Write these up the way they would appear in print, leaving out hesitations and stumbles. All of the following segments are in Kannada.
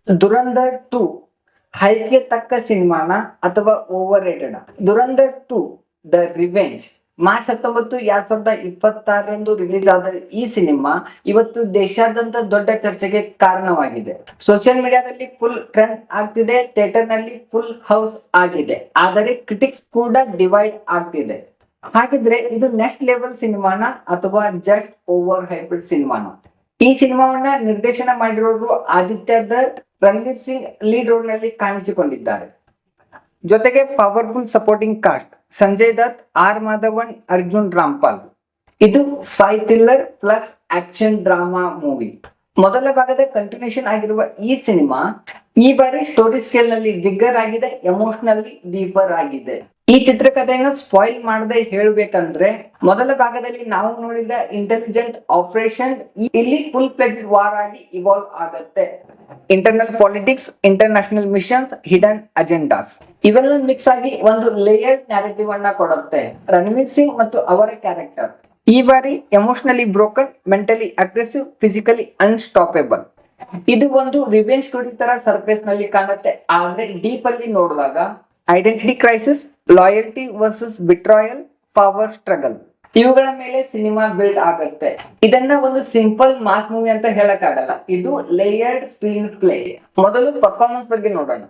ದುರಂಧರ್ 2 ಹೈಪ್ಗೆ ತಕ್ಕ ಸಿನಿಮಾನ ಅಥವಾ over rated? Dhurandhar 2 the revenge March 19, 2026ರಂದು ರಿಲೀಸ್ ಆದ ಈ ಸಿನಿಮಾ ಇವತ್ತು ದೇಶಾದ್ಯಂತ ದೊಡ್ಡ ಚರ್ಚೆಗೆ ಕಾರಣವಾಗಿದೆ. ಸೋಷಿಯಲ್ ಮೀಡಿಯಾದಲ್ಲಿ ಫುಲ್ ಟ್ರೆಂಡ್ ಆಗ್ತಿದೆ, ಥಿಯೇಟರ್ ನಲ್ಲಿ ಫುಲ್ ಹೌಸ್ ಆಗಿದೆ. ಆದರೆ ಕ್ರಿಟಿಕ್ಸ್ ಕೂಡ ಡಿವೈಡ್ ಆಗ್ತಿದೆ. ಹಾಗಿದ್ರೆ ಇದು ನೆಕ್ಸ್ಟ್ ಲೆವೆಲ್ ಸಿನಿಮಾನ ಅಥವಾ ಜಸ್ಟ್ ಓವರ್ ಹೈಪ್ಡ್ ಸಿನಿಮಾನ? ಈ ಸಿನಿಮಾವನ್ನ ನಿರ್ದೇಶನ ಮಾಡಿರೋರು ಆದಿತ್ಯ ದರ್, ರಣವೀರ್ ಸಿಂಗ್ ಲೀಡ್ ರೋಲ್ ನಲ್ಲಿ ಕಾಣಿಸಿಕೊಂಡಿದ್ದಾರೆ. ಜೊತೆಗೆ powerful supporting cast Sanjay Dutt, R Madhavan, Arjun Rampal. ಇದು spy thriller plus action drama movie. ಮೊದಲ ಭಾಗದ ಕಂಟಿನ್ಯೂಷನ್ ಆಗಿರುವ ಈ ಸಿನಿಮಾ ಈ ಬಾರಿ ಸ್ಟೋರಿ ಸ್ಕೇಲ್ ನಲ್ಲಿ ಬಿಗ್ಗರ್ ಆಗಿದೆ, ಎಮೋಷನಲಿ ಡೀಪರ್ ಆಗಿದೆ. ಈ ಚಿತ್ರಕಥೆಯನ್ನು ಸ್ಪಾಯಿಲ್ ಮಾಡದೆ ಹೇಳ್ಬೇಕಂದ್ರೆ, ಮೊದಲ ಭಾಗದಲ್ಲಿ ನಾವು ನೋಡಿದ ಇಂಟೆಲಿಜೆಂಟ್ ಆಪರೇಷನ್ ಇಲ್ಲಿ ಫುಲ್ ಫ್ಲೆಜ್ಡ್ ವಾರ್ ಆಗಿ ಇವಾಲ್ವ್ ಆಗತ್ತೆ. Internal politics, international missions, hidden agendas ಇವೆಲ್ಲ ಮಿಕ್ಸ್ ಆಗಿ ಒಂದು ಲೇಯರ್ಡ್ ನ್ಯಾರೇಟಿವ್ ಅನ್ನ ಕೊಡುತ್ತೆ. ರಣವೀರ್ ಸಿಂಗ್ ಮತ್ತು ಅವರ ಕ್ಯಾರೆಕ್ಟರ್ ಈ ಬಾರಿ emotionally broken, mentally aggressive, physically unstoppable. ಇದು ಒಂದು ರಿವೆಂಜ್ ಸ್ಟೋರಿ ತರ ಸರ್ಫೇಸ್ ನಲ್ಲಿ ಕಾಣುತ್ತೆ, ಆದ್ರೆ ಡೀಪ್ ಅಲ್ಲಿ ನೋಡಿದಾಗ identity crisis, loyalty versus betrayal, power struggle ಇವುಗಳ ಮೇಲೆ ಸಿನಿಮಾ ಬಿಲ್ಡ್ ಆಗುತ್ತೆ. ಇದನ್ನ ಒಂದು ಸಿಂಪಲ್ ಮಾಸ್ ಮೂವಿ ಅಂತ ಹೇಳಕ್ ಆಗಲ್ಲ, ಇದು ಲೇಯರ್ಡ್ ಸ್ಕ್ರೀನ್ ಪ್ಲೇ. ಮೊದಲು ಪರ್ಫಾರ್ಮೆನ್ಸ್ ಬಗ್ಗೆ ನೋಡೋಣ.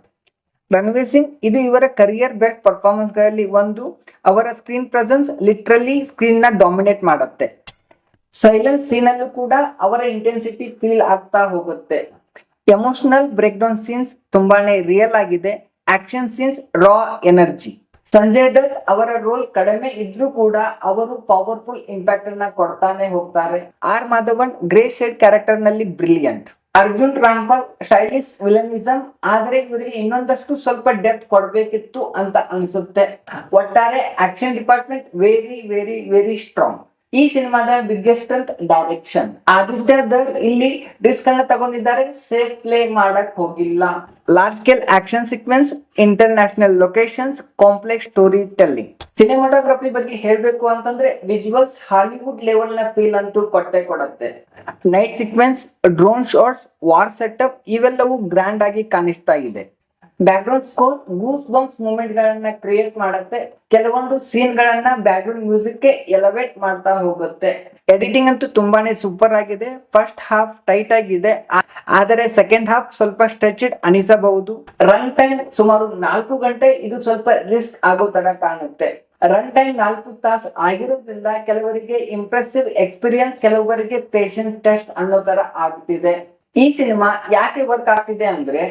ರಣವೀರ್ ಸಿಂಗ್ ಇದು ಇವರ ಕರಿಯರ್ ಬೆಸ್ಟ್ ಪರ್ಫಾರ್ಮೆನ್ಸ್ ಗಳಲ್ಲಿ ಒಂದು. ಅವರ ಸ್ಕ್ರೀನ್ ಪ್ರೆಸೆನ್ಸ್ ಲಿಟ್ರಲಿ ಸ್ಕ್ರೀನ್ ನ ಡಾಮಿನೇಟ್ ಮಾಡುತ್ತೆ. ಸೈಲೆನ್ಸ್ ಸೀನ್ ಅಲ್ಲೂ ಕೂಡ ಅವರ ಇಂಟೆನ್ಸಿಟಿ ಫೀಲ್ ಆಗ್ತಾ ಹೋಗುತ್ತೆ. ಎಮೋಷನಲ್ ಬ್ರೇಕ್ ಡೌನ್ ಸೀನ್ಸ್ ತುಂಬಾನೇ ರಿಯಲ್ ಆಗಿದೆ. ಆಕ್ಷನ್ ಸೀನ್ಸ್ ರಾ ಎನರ್ಜಿ. ಸಂಜಯ್ ದತ್ ಅವರ ರೋಲ್ ಕಡಿಮೆ ಇದ್ರೂ ಕೂಡ ಅವರು ಪವರ್ಫುಲ್ ಇಂಪ್ಯಾಕ್ಟ್ ಅನ್ನ ಕೊಡ್ತಾನೆ ಹೋಗ್ತಾರೆ. R Madhavan grey shade character ನಲ್ಲಿ brilliant. Arjun Rampal stylish villainism, ಆದ್ರೆ ಇವರಿಗೆ ಇನ್ನೊಂದಷ್ಟು ಸ್ವಲ್ಪ ಡೆಪ್ತ್ ಕೊಡ್ಬೇಕಿತ್ತು ಅಂತ ಅನಿಸುತ್ತೆ. ಒಟ್ಟಾರೆ action department very very very strong. ಈ ಸಿನಿಮಾದ ಬಿಗ್ಗೆಸ್ಟ್ ಅಂತ ಡೈರೆಕ್ಷನ್. ಆದಿತ್ಯ ದರ್ ಇಲ್ಲಿ ರಿಸ್ಕ್ ಅನ್ನ ತಗೊಂಡಿದ್ದಾರೆ, ಸೇಫ್ ಪ್ಲೇ ಮಾಡಕ್ ಹೋಗಿಲ್ಲ. Large scale action sequence, international locations, complex story telling. Cinematography ಬಗ್ಗೆ ಹೇಳ್ಬೇಕು ಅಂತಂದ್ರೆ ವಿಜುವಲ್ಸ್ ಹಾಲಿವುಡ್ ಲೆವೆಲ್ ನ ಫೀಲ್ ಅಂತೂ ಕೊಟ್ಟೆ ಕೊಡುತ್ತೆ. Night sequence, drone shots, war setup ಇವೆಲ್ಲವೂ ಗ್ರ್ಯಾಂಡ್ ಆಗಿ ಕಾಣಿಸ್ತಾ ಇದೆ. Background score goosebumps moment ಗಳನ್ನ ಕ್ರಿಯೇಟ್ ಮಾಡುತ್ತೆ. ಕೆಲವೊಂದು ಸೀನ್ ಗಳನ್ನ ಬ್ಯಾಕ್ ಗ್ರೌಂಡ್ ಮ್ಯೂಸಿಕ್ ಗೆ ಎಲಿವೇಟ್ ಮಾಡ್ತಾ ಹೋಗುತ್ತೆ. ಎಡಿಟಿಂಗ್ ಅಂತೂ ತುಂಬಾನೇ ಸೂಪರ್ ಆಗಿದೆ. ಫಸ್ಟ್ ಹಾಫ್ ಟೈಟ್ ಆಗಿದೆ, ಆದರೆ ಸೆಕೆಂಡ್ ಹಾಫ್ ಸ್ವಲ್ಪ ಸ್ಟ್ರೆಚ್ಡ್ ಅನಿಸಬಹುದು. ರನ್ ಟೈಮ್ ಸುಮಾರು 4 ಗಂಟೆ. ಇದು ಸ್ವಲ್ಪ ರಿಸ್ಕ್ ಆಗೋ ತರ ಕಾಣುತ್ತೆ. ರನ್ ಟೈಮ್ 4 ತಾಸು ಆಗಿರೋದ್ರಿಂದ ಕೆಲವರಿಗೆ ಇಂಪ್ರೆಸಿವ್ ಎಕ್ಸ್ಪೀರಿಯನ್ಸ್, ಕೆಲವರಿಗೆ ಪೇಷನ್ಸ್ ಟೆಸ್ಟ್ ಅನ್ನೋ ತರ ಆಗ್ತಿದೆ. ಈ ಸಿನಿಮಾ ಯಾಕೆ ವರ್ಕ್ ಆಗ್ತಿದೆ ಅಂದ್ರೆ,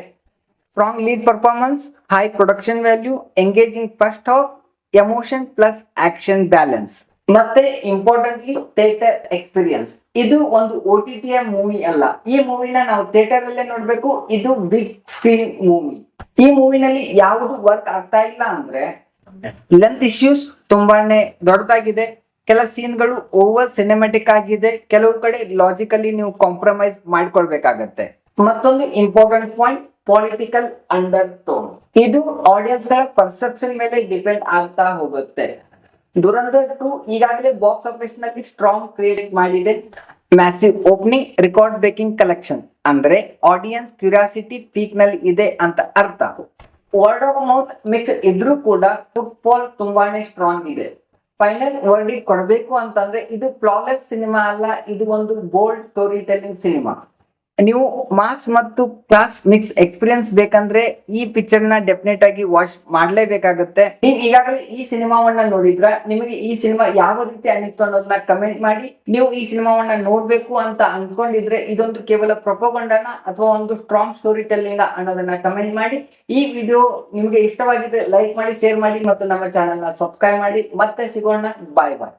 strong lead performance, high production value, engaging first half, emotion plus action balance, ಮತ್ತೆ ಇಂಪಾರ್ಟೆಂಟ್ಲಿ ಥಿಯೇಟರ್ ಎಕ್ಸ್ಪೀರಿಯನ್ಸ್. ಇದು ಒಂದು OTT ಮೂವಿ ಅಲ್ಲ. ಈ ಮೂವಿನ ನಾವು ಥಿಯೇಟರ್ ಅಲ್ಲೇ ನೋಡ್ಬೇಕು. ಇದು ಬಿಗ್ ಸ್ಕ್ರೀನ್ ಮೂವಿ. ಈ ಮೂವಿನಲ್ಲಿ ಯಾವುದು ವರ್ಕ್ ಆಗ್ತಾ ಇಲ್ಲ ಅಂದ್ರೆ, ಲೆಂತ್ ಇಶ್ಯೂಸ್ ತುಂಬಾನೇ ದೊಡ್ಡದಾಗಿದೆ. ಕೆಲ ಸೀನ್ಗಳು ಓವರ್ ಸಿನಿಮ್ಯಾಟಿಕ್ ಆಗಿದೆ. ಕೆಲವು ಕಡೆ ಲಾಜಿಕಲಿ ನೀವು ಕಾಂಪ್ರಮೈಸ್ ಮಾಡ್ಕೊಳ್ಬೇಕಾಗತ್ತೆ. ಮತ್ತೊಂದು important point, political under tone. ಇದು ಆಡಿಯನ್ಸ್ ಗಳ ಪರ್ಸೆಪ್ಷನ್ ಮೇಲೆ ಡಿಪೆಂಡ್ ಆಗ್ತಾ ಹೋಗುತ್ತೆ. ದುರಂಧರ್ 2 ಈಗಾಗಲೇ ಬಾಕ್ಸ್ ಆಫೀಸ್ ನಲ್ಲಿ ಸ್ಟ್ರಾಂಗ್ ಕ್ರಿಯೇಟ್ ಮಾಡಿದೆ. Massive opening, record breaking collection, ಅಂದ್ರೆ ಆಡಿಯನ್ಸ್ ಕ್ಯೂರಿಯಾಸಿಟಿ ಪೀಕ್ ನಲ್ಲಿ ಇದೆ ಅಂತ ಅರ್ಥ. ವರ್ಡ್ ಆಫ್ ಮೌತ್ ಮಿಕ್ಸ್ ಇದ್ರೂ ಕೂಡ ಫುಟ್ಬಾಲ್ ತುಂಬಾನೇ ಸ್ಟ್ರಾಂಗ್ ಇದೆ. ಫೈನಲ್ ವರ್ಡಿಟ್ ಕೊಡಬೇಕು ಅಂತಂದ್ರೆ, ಇದು ಫ್ಲಾಲೆಸ್ ಸಿನಿಮಾ ಅಲ್ಲ, ಇದು ಒಂದು ಬೋಲ್ಡ್ ಸ್ಟೋರಿ ಟೆಲ್ಲಿಂಗ್ ಸಿನಿಮಾ. ನೀವು ಮಾಸ್ ಮತ್ತು ಕ್ಲಾಸ್ ಮಿಕ್ಸ್ ಎಕ್ಸ್ಪೀರಿಯನ್ಸ್ ಬೇಕಂದ್ರೆ ಈ ಪಿಕ್ಚರ್ ನ ಡೆಫಿನೆಟ್ ಆಗಿ ವಾಚ್ ಮಾಡ್ಲೇಬೇಕಾಗುತ್ತೆ. ನೀವು ಈಗಾಗಲೇ ಈ ಸಿನಿಮಾವನ್ನ ನೋಡಿದ್ರ, ನಿಮಗೆ ಈ ಸಿನಿಮಾ ಯಾವ ರೀತಿ ಅನಿಸ್ತು ಅನ್ನೋದನ್ನ ಕಮೆಂಟ್ ಮಾಡಿ. ನೀವು ಈ ಸಿನಿಮಾವನ್ನ ನೋಡ್ಬೇಕು ಅಂತ ಅನ್ಕೊಂಡಿದ್ರೆ, ಇದೊಂದು ಕೇವಲ ಪ್ರೊಪಗಂಡನ ಅಥವಾ ಒಂದು ಸ್ಟ್ರಾಂಗ್ ಸ್ಟೋರಿ ಟೆಲ್ಲಿಂಗ್ ಅನ್ನೋದನ್ನ ಕಮೆಂಟ್ ಮಾಡಿ. ಈ ವಿಡಿಯೋ ನಿಮ್ಗೆ ಇಷ್ಟವಾಗಿದ್ರೆ ಲೈಕ್ ಮಾಡಿ, ಶೇರ್ ಮಾಡಿ ಮತ್ತು ನಮ್ಮ ಚಾನೆಲ್ ನ ಸಬ್ಸ್ಕ್ರೈಬ್ ಮಾಡಿ. ಮತ್ತೆ ಸಿಗೋಣ. ಬಾಯ್ ಬಾಯ್.